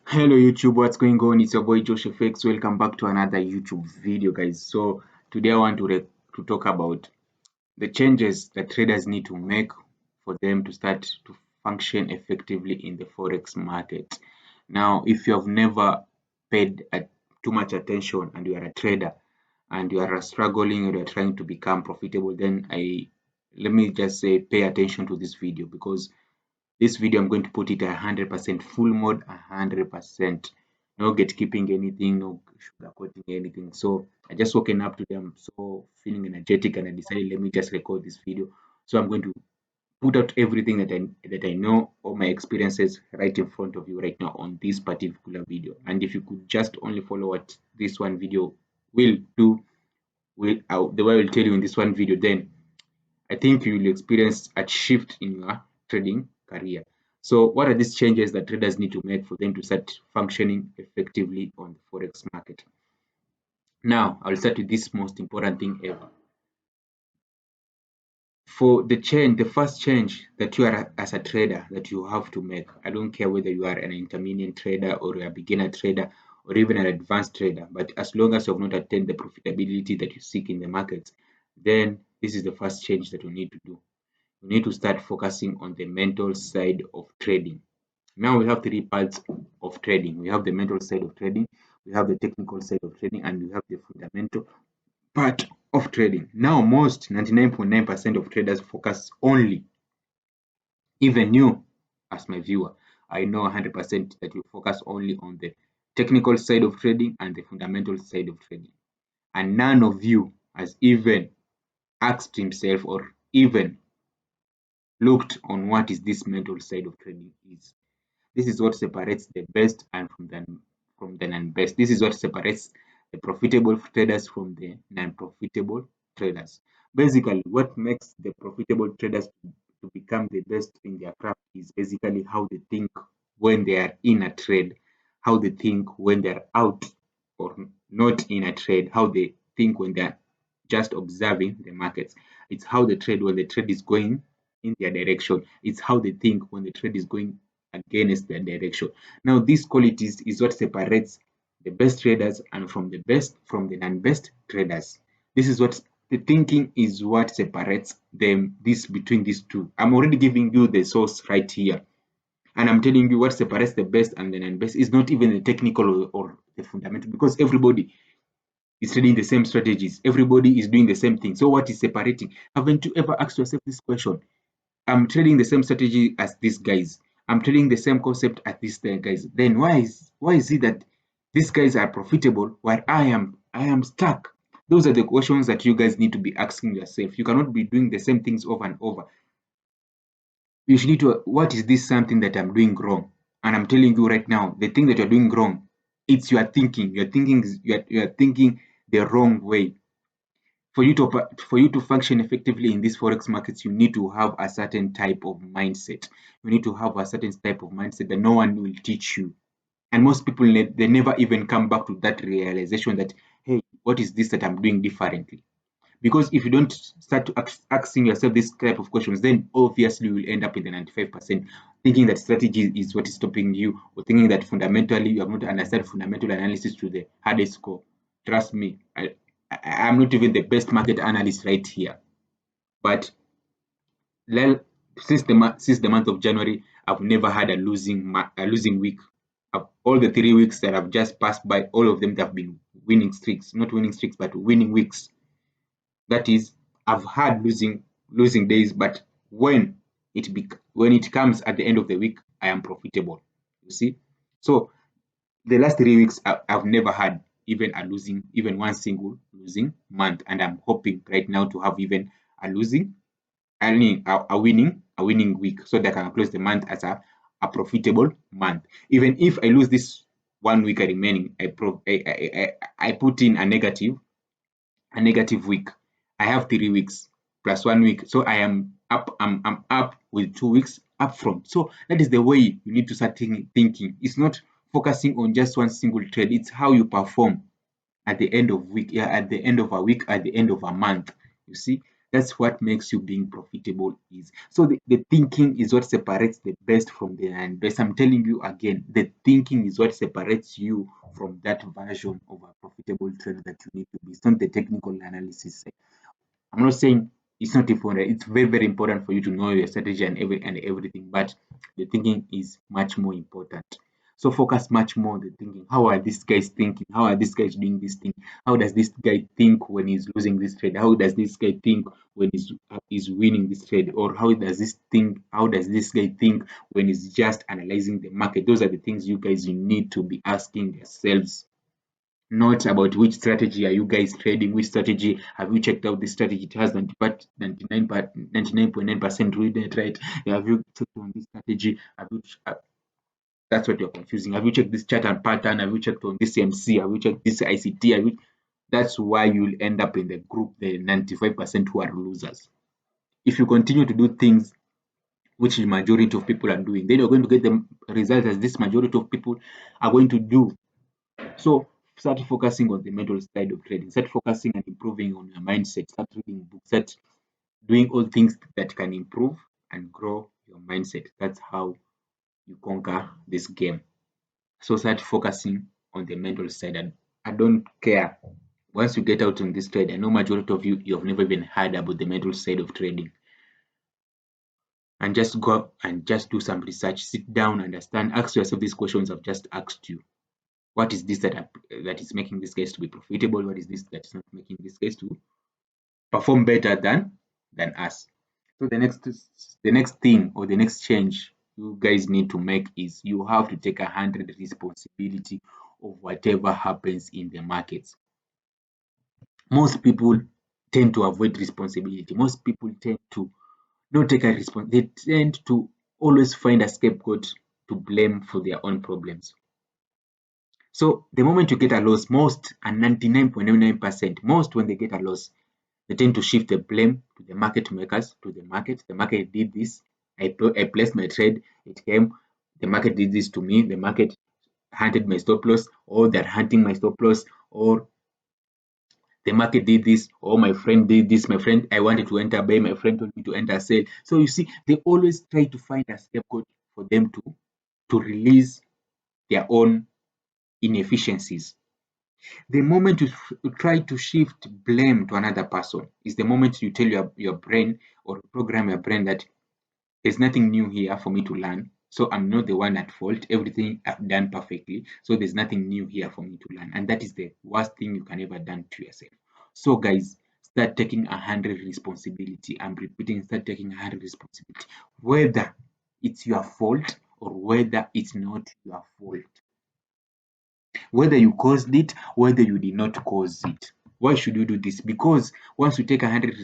Hello YouTube, what's going on? It's your boy Josh FX. Welcome back to another YouTube video, guys. So today I want to talk about the changes that traders need to make for them to start to function effectively in the forex market. Now, if you have never paid too much attention and you are a trader and you are struggling or you are trying to become profitable, then let me just say pay attention to this video, because this video I'm going to put it 100% full mode, 100%. No gatekeeping anything, no sugarcoating anything. So I just woken up today. I'm so feeling energetic and I decided let me just record this video. So I'm going to put out everything that I know, all my experiences right in front of you right now on this particular video. And if you could just only follow what this one video will do, the way I will tell you in this one video, then I think you will experience a shift in your trading career. So, what are these changes that traders need to make for them to start functioning effectively on the forex market? Now, I'll start with this most important thing ever. For the change, the first change that you are as a trader that you have to make, I don't care whether you are an intermediate trader or a beginner trader or even an advanced trader, but as long as you have not attained the profitability that you seek in the markets, then this is the first change that you need to do. You need to start focusing on the mental side of trading. Now we have three parts of trading. We have the mental side of trading, we have the technical side of trading, and we have the fundamental part of trading. Now most 99.9% of traders focus only, even you as my viewer, I know 100% that you focus only on the technical side of trading and the fundamental side of trading. And none of you has even asked himself or even looked on what is this mental side of trading is. This is what separates the best and from the non-best. This is what separates the profitable traders from the non-profitable traders. Basically, what makes the profitable traders to become the best in their craft is basically how they think when they are in a trade, how they think when they are out or not in a trade, how they think when they are just observing the markets. It's how they trade when the trade is going in their direction. It's how they think when the trade is going against their direction. Now, these qualities is what separates the best traders and from the non-best traders. This is what the thinking is what separates them this between these two. I'm already giving you the source right here. And I'm telling you what separates the best and the non-best is not even the technical or the fundamental, because everybody is trading the same strategies. Everybody is doing the same thing. So what is separating? Haven't you ever asked yourself this question? I'm trading the same strategy as these guys. I'm trading the same concept as these guys. Then why is it that these guys are profitable while I am stuck? Those are the questions that you guys need to be asking yourself. You cannot be doing the same things over and over. You should need to, what is this something that I'm doing wrong? And I'm telling you right now, the thing that you're doing wrong, it's your thinking. You're thinking the wrong way. For you to function effectively in these forex markets, you need to have a certain type of mindset. You need to have a certain type of mindset that no one will teach you. And most people, they never even come back to that realization that, hey, what is this that I'm doing differently? Because if you don't start to asking yourself this type of questions, then obviously you will end up in the 95% thinking that strategy is what is stopping you, or thinking that fundamentally you have not understood fundamental analysis to the hardest score. Trust me, I'm not even the best market analyst right here. But since the month of January, I've never had a losing week. All the 3 weeks that have just passed by, all of them have been winning streaks, not winning streaks, but winning weeks. That is, I've had losing days, but when it comes at the end of the week, I am profitable. You see, so the last 3 weeks, I've never had even one single losing month, and I'm hoping right now to have even a losing, I mean a winning week, so that I can close the month as a profitable month. Even if I lose this 1 week remaining, I put in a negative week. I have 3 weeks plus 1 week, so I'm up with 2 weeks up front. So that is the way you need to start thinking. It's not focusing on just one single trade, it's how you perform at the end of week, yeah, at the end of a week, at the end of a month. You see, That's what makes you being profitable is. So the thinking is what separates the best from the best. I'm telling you again, the thinking is what separates you from that version of a profitable trade that you need to be. It's not the technical analysis. I'm not saying it's not important. It's very, very important for you to know your strategy and everything, but the thinking is much more important. So focus much more on the thinking. How are these guys thinking? How are these guys doing this thing? How does this guy think when he's losing this trade? How does this guy think when he's winning this trade? Or how does this guy think when he's just analyzing the market? Those are the things you need to be asking yourselves, not about which strategy are you guys trading, which strategy have you checked out this strategy. It has 99.9% read right. Have you checked on this strategy? That's what you're confusing. Have you checked this chart and pattern? Have you checked on this MC? Have you checked this ICT? That's why you'll end up in the group, the 95% who are losers. If you continue to do things which the majority of people are doing, then you're going to get the result as this majority of people are going to do. So start focusing on the mental side of trading. Start focusing and improving on your mindset. Start reading books. Start doing all things that can improve and grow your mindset. That's how you conquer this game. So start focusing on the mental side. And I don't care. Once you get out on this trade, I know majority of you have never even heard about the mental side of trading. And just go and just do some research. Sit down, understand, ask yourself these questions I've just asked you. What is this that is making this case to be profitable? What is this that is not making this case to perform better than us? So the next thing or the next change you guys need to make is you have to take 100 responsibility of whatever happens in the markets. Most people tend to avoid responsibility. Most people tend to not take a response. They tend to always find a scapegoat to blame for their own problems. So the moment you get a loss, most and 99.99%, most when they get a loss, they tend to shift the blame to the market makers, to the market. The market did this. I placed my trade. It came. The market did this to me. The market hunted my stop loss, or they're hunting my stop loss, or the market did this, or my friend did this. My friend, I wanted to enter buy. My friend told me to enter sell. So you see, they always try to find a scapegoat for them to release their own inefficiencies. The moment you try to shift blame to another person is the moment you tell your brain or program your brain that there's nothing new here for me to learn. So I'm not the one at fault. Everything I've done perfectly. So there's nothing new here for me to learn. And that is the worst thing you can ever done to yourself. So guys, start taking 100 responsibility. I'm repeating, start taking 100 responsibility. Whether it's your fault or whether it's not your fault, whether you caused it, whether you did not cause it. Why should you do this? Because once you take 100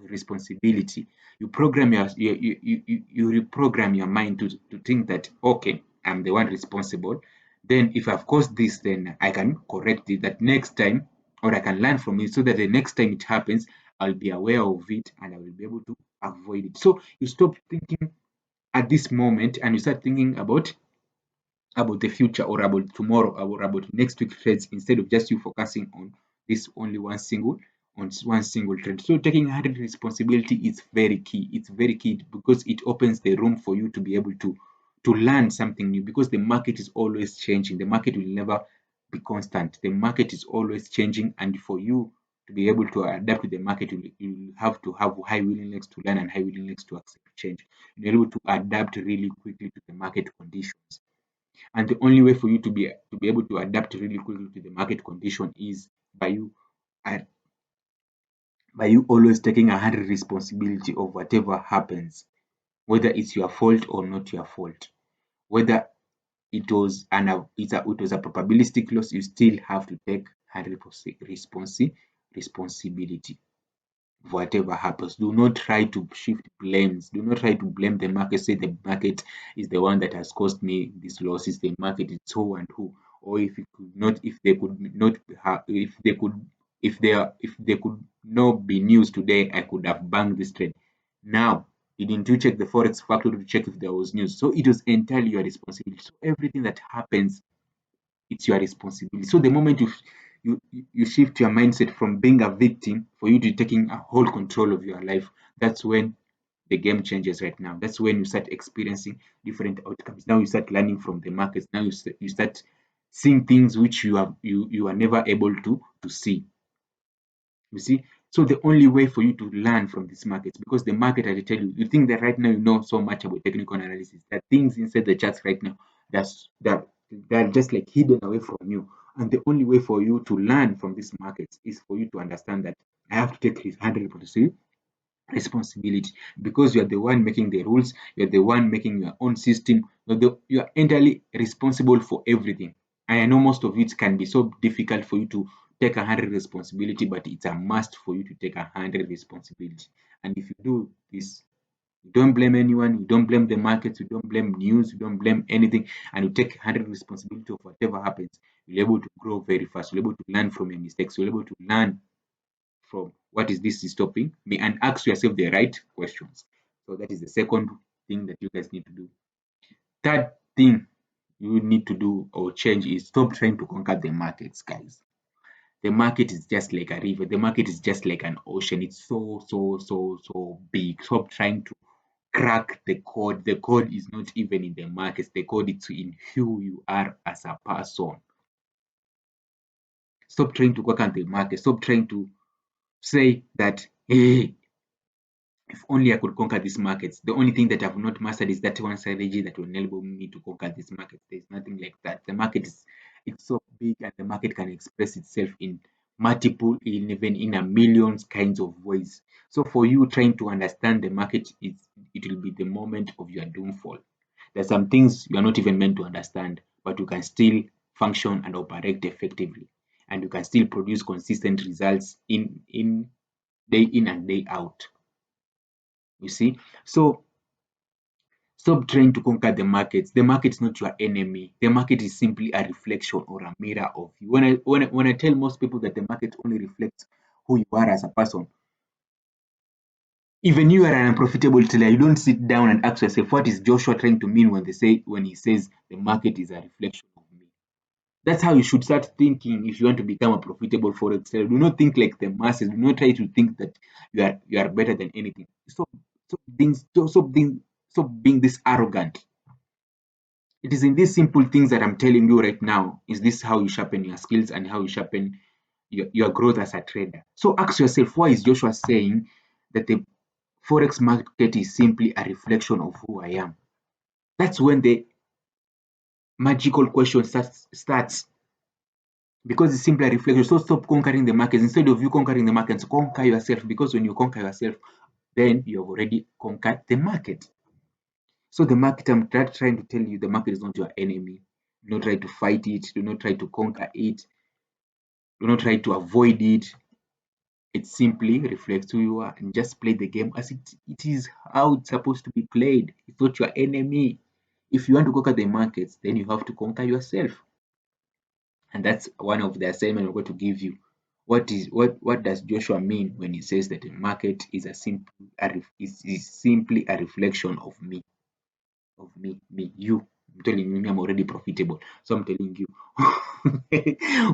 responsibility, you program you reprogram your mind to think that okay, I'm the one responsible. Then if I've caused this, then I can correct it that next time, or I can learn from it so that the next time it happens, I'll be aware of it and I will be able to avoid it. So you stop thinking at this moment and you start thinking about the future or about tomorrow or about next week trades instead of just you focusing on this only one single trade. So taking 100 responsibility is very key. It's very key because it opens the room for you to be able to learn something new, because the market is always changing. The market will never be constant. The market is always changing, and for you to be able to adapt to the market, you have to have high willingness to learn and high willingness to accept change. You're able to adapt really quickly to the market conditions. And the only way for you to be able to adapt really quickly to the market condition is by uh, you always taking 100 responsibility of whatever happens, whether it's your fault or not your fault, whether it was a probabilistic loss, you still have to take 100% responsibility. Whatever happens, do not try to shift blames. Do not try to blame the market. Say the market is the one that has caused me this loss. Is the market is who and who, or if they could not if they could, if they could not be news today, I could have banged this trade. Now, didn't you check the forex factory to check if there was news? So it was entirely your responsibility. So everything that happens, it's your responsibility. So the moment you shift your mindset from being a victim for you to taking a whole control of your life. That's when the game changes right now. That's when you start experiencing different outcomes. Now you start learning from the markets. Now you start seeing things which you are never able to see. You see, so the only way for you to learn from these markets, because the market, I tell you, you think that right now you know so much about technical analysis. There are things inside the charts right now that they're just like hidden away from you. And the only way for you to learn from these markets is for you to understand that I have to take 100% responsibility, because you are the one making the rules, you're the one making your own system, you are entirely responsible for everything. And I know most of it can be so difficult for you to take 100 responsibility, but it's a must for you to take 100 responsibility. And if you do this, you don't blame anyone, you don't blame the market, you don't blame news, you don't blame anything, and you take 100 responsibility of whatever happens, you're able to grow very fast, you're able to learn from your mistakes, you're able to learn from what is this stopping me, and ask yourself the right questions. So that is the second thing that you guys need to do. Third thing you need to do or change is stop trying to conquer the markets, guys. The market is just like a river. The market is just like an ocean. It's so big. Stop trying to crack the code. The code is not even in the markets. The code is in who you are as a person. Stop trying to conquer the market. Stop trying to say that, hey, if only I could conquer these markets. The only thing that I've not mastered is that one strategy that will enable me to conquer these markets. There's nothing like that. The market is it's so big, and the market can express itself in multiple, even in a millions kinds of ways. So for you trying to understand the market, it will be the moment of your doomfall. There's some things you are not even meant to understand, but you can still function and operate effectively. And you can still produce consistent results in day in and day out. You see, so stop trying to conquer the markets. The market is not your enemy. The market is simply a reflection or a mirror of you. When I tell most people that the market only reflects who you are as a person, even you are an unprofitable trader, you don't sit down and ask yourself, what is Joshua trying to mean when he says the market is a reflection of me? That's how you should start thinking if you want to become a profitable forex trader. Do not think like the masses. Do not try to think that you are better than anything. Stop being this arrogant. It is in these simple things that I'm telling you right now. Is this how you sharpen your skills and how you sharpen your growth as a trader? So ask yourself, why is Joshua saying that the forex market is simply a reflection of who I am? That's when the magical question starts, because it's simply a reflection. So stop conquering the markets. Instead of you conquering the markets, conquer yourself, because when you conquer yourself, then you have already conquered the market. So the market, I'm trying to tell you, the market is not your enemy. Do not try to fight it. Do not try to conquer it. Do not try to avoid it. It simply reflects who you are, and just play the game as it is how it's supposed to be played. It's not your enemy. If you want to conquer the markets, then you have to conquer yourself. And that's one of the assignment we're going to give you. What does Joshua mean when he says that the market is is simply a reflection of me, you? I'm telling you, I'm already profitable, so I'm telling you,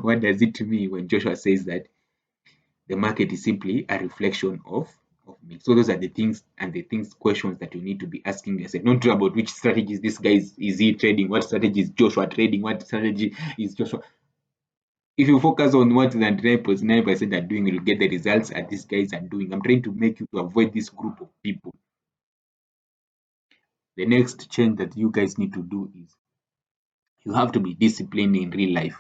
what does it mean when Joshua says that the market is simply a reflection of me? So those are the things and the things questions that you need to be asking yourself. Not about which strategies this guy is he trading, what strategy is Joshua trading, what strategy is Joshua. If you focus on what the 99.9% are doing, you'll get the results that these guys are doing. I'm trying to make you to avoid this group of people. The next change that you guys need to do is you have to be disciplined in real life.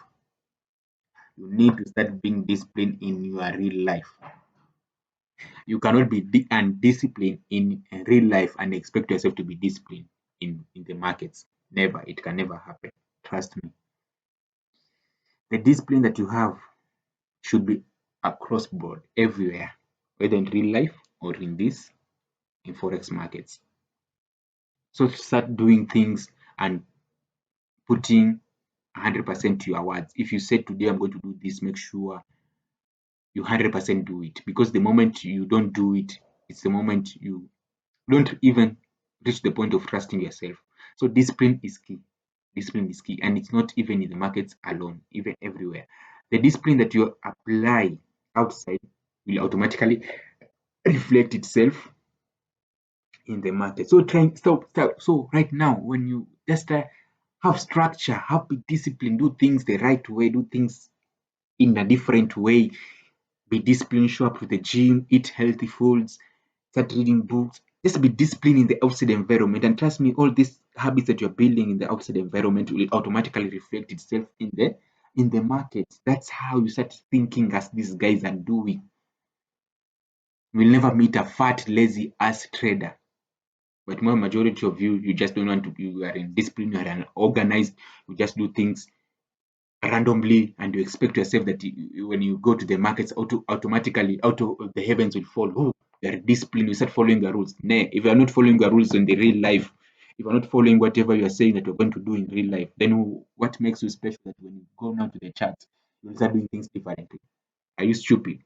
You need to start being disciplined in your real life. You cannot be undisciplined in real life and expect yourself to be disciplined in the markets. Never. It can never happen. Trust me. The discipline that you have should be across board, everywhere, whether in real life or in forex markets. So start doing things and putting 100% to your words. If you said today I'm going to do this, make sure you 100% do it, because the moment you don't do it, it's the moment you don't even reach the point of trusting yourself. So discipline is key. Discipline is key, and it's not even in the markets alone, even everywhere. The discipline that you apply outside will automatically reflect itself in the market. So so right now, when you just have structure, have be disciplined, do things the right way, do things in a different way, be disciplined, show up to the gym, eat healthy foods, start reading books, just be disciplined in the outside environment. And trust me, all these habits that you're building in the outside environment will automatically reflect itself in the market. That's how you start thinking as these guys are doing. You will never meet a fat, lazy ass trader. But more majority of you, you just don't want to. You are in discipline, you are unorganized. You just do things randomly, and you expect yourself that when you go to the markets, automatically out of the heavens will fall. Oh, you're disciplined. You start following the rules. Nay, if you are not following the rules in the real life, if you're not following whatever you are saying that you're going to do in real life, then what makes you special that when you go now to the chat, you'll start doing things differently? Are you stupid?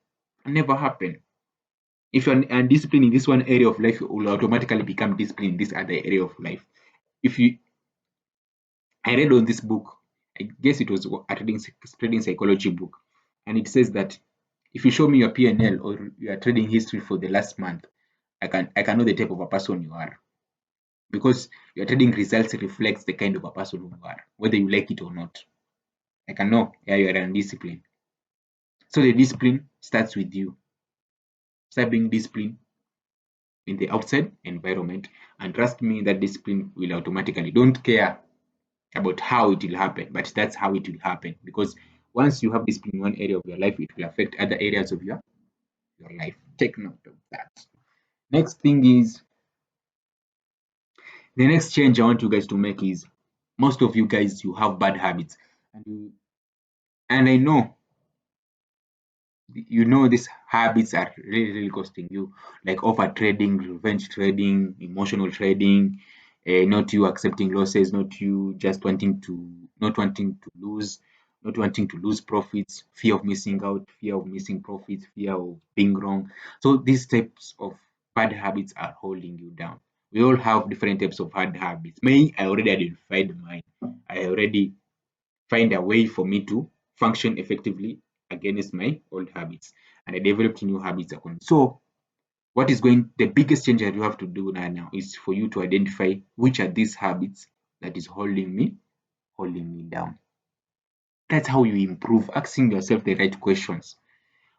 It never happen. If you're undisciplined in this one area of life, you will automatically become disciplined in this other area of life. If you, I read on this book, I guess it was a trading psychology book, and it says that if you show me your P&L or your trading history for the last month, I can know the type of a person you are, because your trading results reflects the kind of a person you are, whether you like it or not. I can know, yeah, you are undisciplined. So the discipline starts with you. Start being disciplined in the outside environment, and trust me, that discipline will automatically, don't care about how it will happen, but that's how it will happen. Because once you have discipline in one area of your life, it will affect other areas of your life. Take note of that. Next thing is, the next change I want you guys to make is, most of you guys, you have bad habits, and I know, these habits are really costing you, like over trading, revenge trading, emotional trading, not you accepting losses, not wanting to lose, not wanting to lose profits, fear of missing out, fear of missing profits, fear of being wrong. So these types of bad habits are holding you down. We all have different types of bad habits. Me, I already identified mine. I already find a way for me to function effectively against my old habits, and I developed new habits according. So the biggest change that you have to do now is for you to identify which are these habits that is holding me down. That's how you improve, asking yourself the right questions.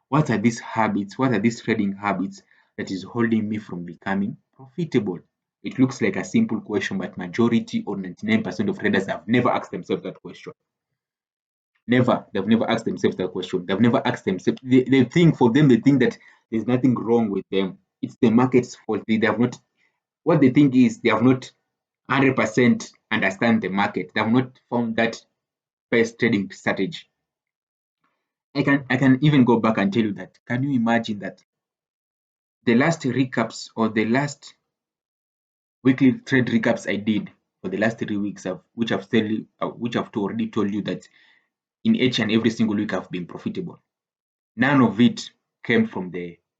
What are these habits? What are these trading habits that is holding me from becoming profitable? It looks like a simple question, but majority or 99% of traders have never asked themselves that question. Never. They've never asked themselves that question. They've never asked themselves. They think, for them, they think that there's nothing wrong with them. It's the market's fault. They have not. What they think is they have not 100% understand the market. They have not found that best trading strategy. I can even go back and tell you that. Can you imagine that the last recaps or the last weekly trade recaps I did for the last 3 weeks, which I've already told you that in each and every single week I've been profitable. None of it came from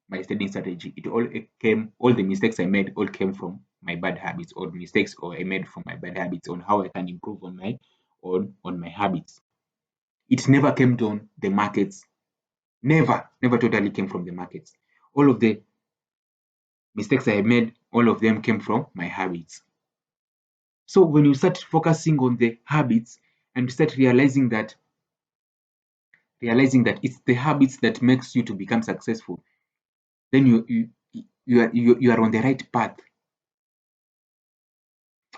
my trading strategy. All the mistakes I made all came from my bad habits, or mistakes or I made from my bad habits on how I can improve on my habits. It never came down the markets. Never totally came from the markets. All of the mistakes I made, all of them came from my habits. So when you start focusing on the habits and start realizing that it's the habits that makes you to become successful, then you are on the right path.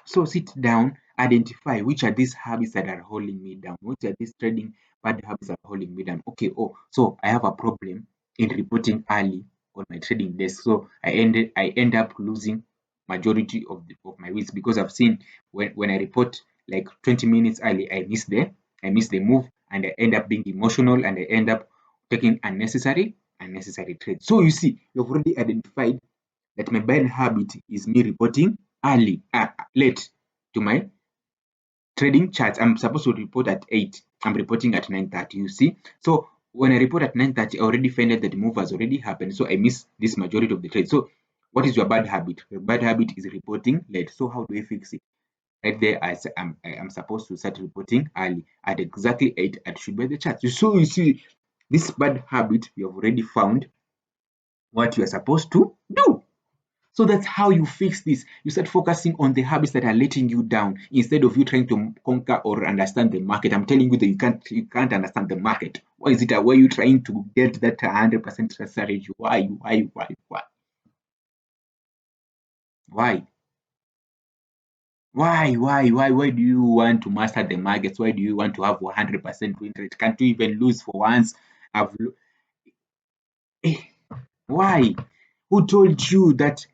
So sit down, identify which are these habits that are holding me down, which are these trading bad habits that are holding me down. Okay, so I have a problem in reporting early on my trading desk. So I end up losing majority of my wins, because I've seen when I report like 20 minutes early, I miss the move, and I end up being emotional, and I end up taking unnecessary trades. So you see, you've already identified that my bad habit is me reporting late to my trading charts. I'm supposed to report at 8. I'm reporting at 9:30, you see. So when I report at 9:30, I already find out that the move has already happened. So I miss this majority of the trade. So what is your bad habit? Your bad habit is reporting late. So how do we fix it? right there. I'm supposed to start reporting early at exactly 8. I should be the chart. So you see, this bad habit, you have already found what you are supposed to do. So that's how you fix this. You start focusing on the habits that are letting you down instead of you trying to conquer or understand the market. I'm telling you that you can't understand the market. Why is it that why you trying to get that 100% strategy? Why? Why do you want to master the markets? Why do you want to have 100% win rate? Can't you even lose for once? I've eh, why? Who told you that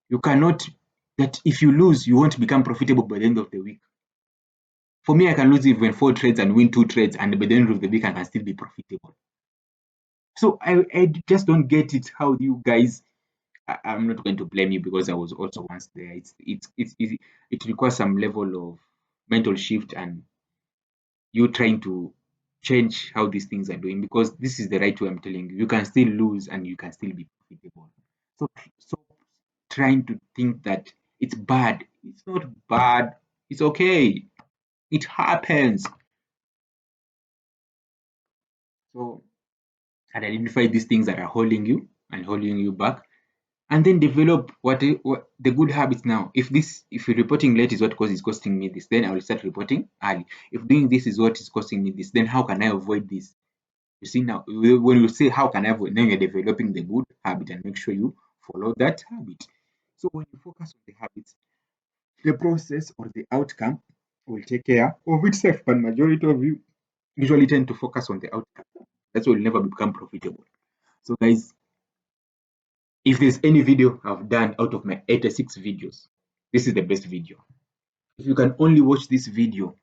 you cannot, that if you lose, you won't become profitable by the end of the week? For me, I can lose even 4 trades and win 2 trades, and by the end of the week, I can still be profitable. So I just don't get it. How do you guys? I'm not going to blame you because I was also once there. It's easy. It requires some level of mental shift and you trying to change how these things are doing, because this is the right way. I'm telling you, you can still lose and you can still be profitable. So trying to think that it's bad. It's not bad. It's okay. It happens. So identify these things that are holding you and holding you back, and then develop what the good habits. Now if you're reporting late is what is costing me this, then I will start reporting early. If doing this is what is costing me this, then how can I avoid this? You see, now when you say how can I avoid, then you're developing the good habit and make sure you follow that habit. So when you focus on the habits, the process or the outcome will take care of itself. But majority of you usually tend to focus on the outcome. That's why you'll never become profitable. So guys, if there's any video I've done out of my 86 videos, this is the best video. If you can only watch this video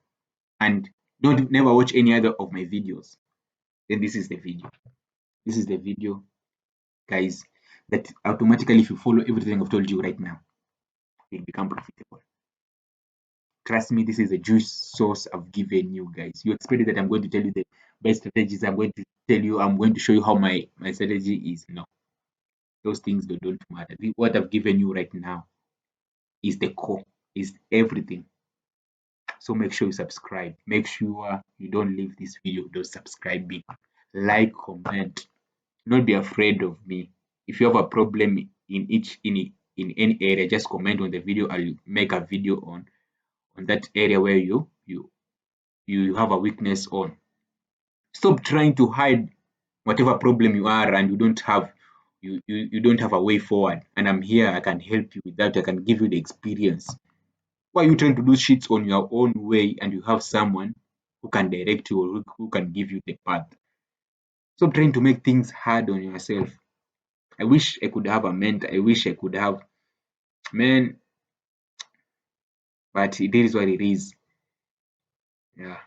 and don't never watch any other of my videos, then this is the video. This is the video, guys, that automatically, if you follow everything I've told you right now, you'll become profitable. Trust me, this is a juice source I've given you guys. You expected that I'm going to tell you the best strategies. I'm going to show you how my strategy is. No, those things don't matter. What I've given you right now is the core, is everything. So make sure you subscribe. Make sure you don't leave this video without subscribing. Like, comment. Not be afraid of me. If you have a problem in any area, just comment on the video. I'll make a video on that area where you have a weakness on. Stop trying to hide whatever problem you are and you don't have a way forward. And I'm here. I can help you with that. I can give you the experience. Why are you trying to do shit on your own way and you have someone who can direct you or who can give you the path? Stop trying to make things hard on yourself. I wish I could have a mentor. I wish I could have, man, but it is what it is. Yeah.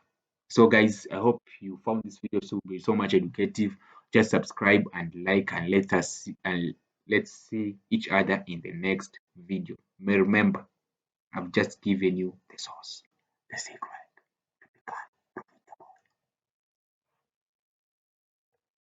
So guys, I hope you found this video so much educative. Just subscribe and like, and let's see each other in the next video. Remember, I've just given you the source, the secret.